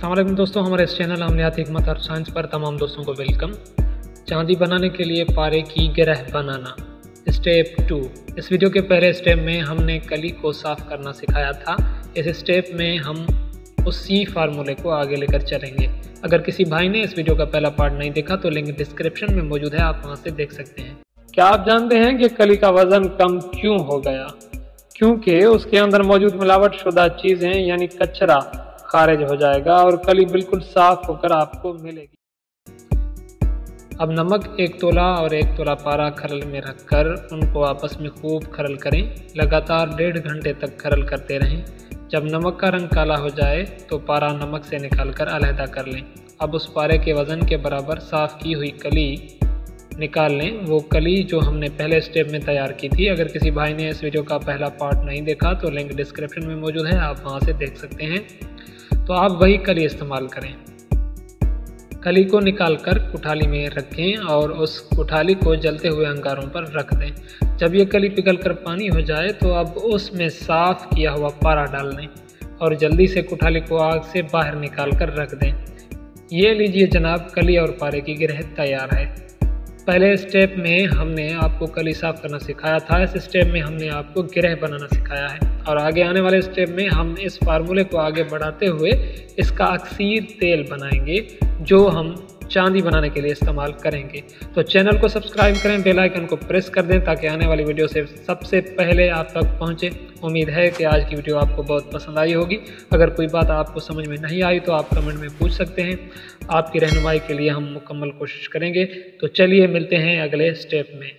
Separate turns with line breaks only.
अस्सलाम वालेकुम दोस्तों, हमारे इस चैनल अमलियात हिकमत और साइंस पर तमाम दोस्तों को वेलकम। चांदी बनाने के लिए पारे की गिरह बनाना स्टेप 2। इस वीडियो के पहले स्टेप में हमने कली को साफ़ करना सिखाया था। इस स्टेप में हम उसी फार्मूले को आगे लेकर चलेंगे। अगर किसी भाई ने इस वीडियो का पहला पार्ट नहीं देखा तो लिंक डिस्क्रिप्शन में मौजूद है, आप वहाँ से देख सकते हैं। क्या आप जानते हैं कि कली का वज़न कम क्यों हो गया? क्योंकि उसके अंदर मौजूद मिलावट शुदा चीज़ें यानी कचरा खारिज हो जाएगा और कली बिल्कुल साफ होकर आपको मिलेगी। अब नमक 1 तोला और 1 तोला पारा खरल में रखकर उनको आपस में खूब खरल करें। लगातार 1.5 घंटे तक खरल करते रहें। जब नमक का रंग काला हो जाए तो पारा नमक से निकालकर अलहदा कर लें। अब उस पारे के वज़न के बराबर साफ़ की हुई कली निकाल लें। वो कली जो हमने पहले स्टेप में तैयार की थी। अगर किसी भाई ने इस वीडियो का पहला पार्ट नहीं देखा तो लिंक डिस्क्रिप्शन में मौजूद है, आप वहाँ से देख सकते हैं। तो आप वही कली इस्तेमाल करें। कली को निकालकर कुठाली में रखें और उस कुठाली को जलते हुए अंगारों पर रख दें। जब ये कली पिघलकर पानी हो जाए तो अब उसमें साफ़ किया हुआ पारा डाल दें और जल्दी से कुठाली को आग से बाहर निकाल कर रख दें। ये लीजिए जनाब, कली और पारे की गिरह तैयार है। पहले स्टेप में हमने आपको कली साफ़ करना सिखाया था। इस स्टेप में हमने आपको गिरह बनाना सिखाया है और आगे आने वाले स्टेप में हम इस फार्मूले को आगे बढ़ाते हुए इसका अक्सीर तेल बनाएंगे जो हम चांदी बनाने के लिए इस्तेमाल करेंगे। तो चैनल को सब्सक्राइब करें, बेल आइकन को प्रेस कर दें ताकि आने वाली वीडियो से सबसे पहले आप तक पहुंचे। उम्मीद है कि आज की वीडियो आपको बहुत पसंद आई होगी। अगर कोई बात आपको समझ में नहीं आई तो आप कमेंट में पूछ सकते हैं। आपकी रहनुमाई के लिए हम मुकम्मल कोशिश करेंगे। तो चलिए मिलते हैं अगले स्टेप में।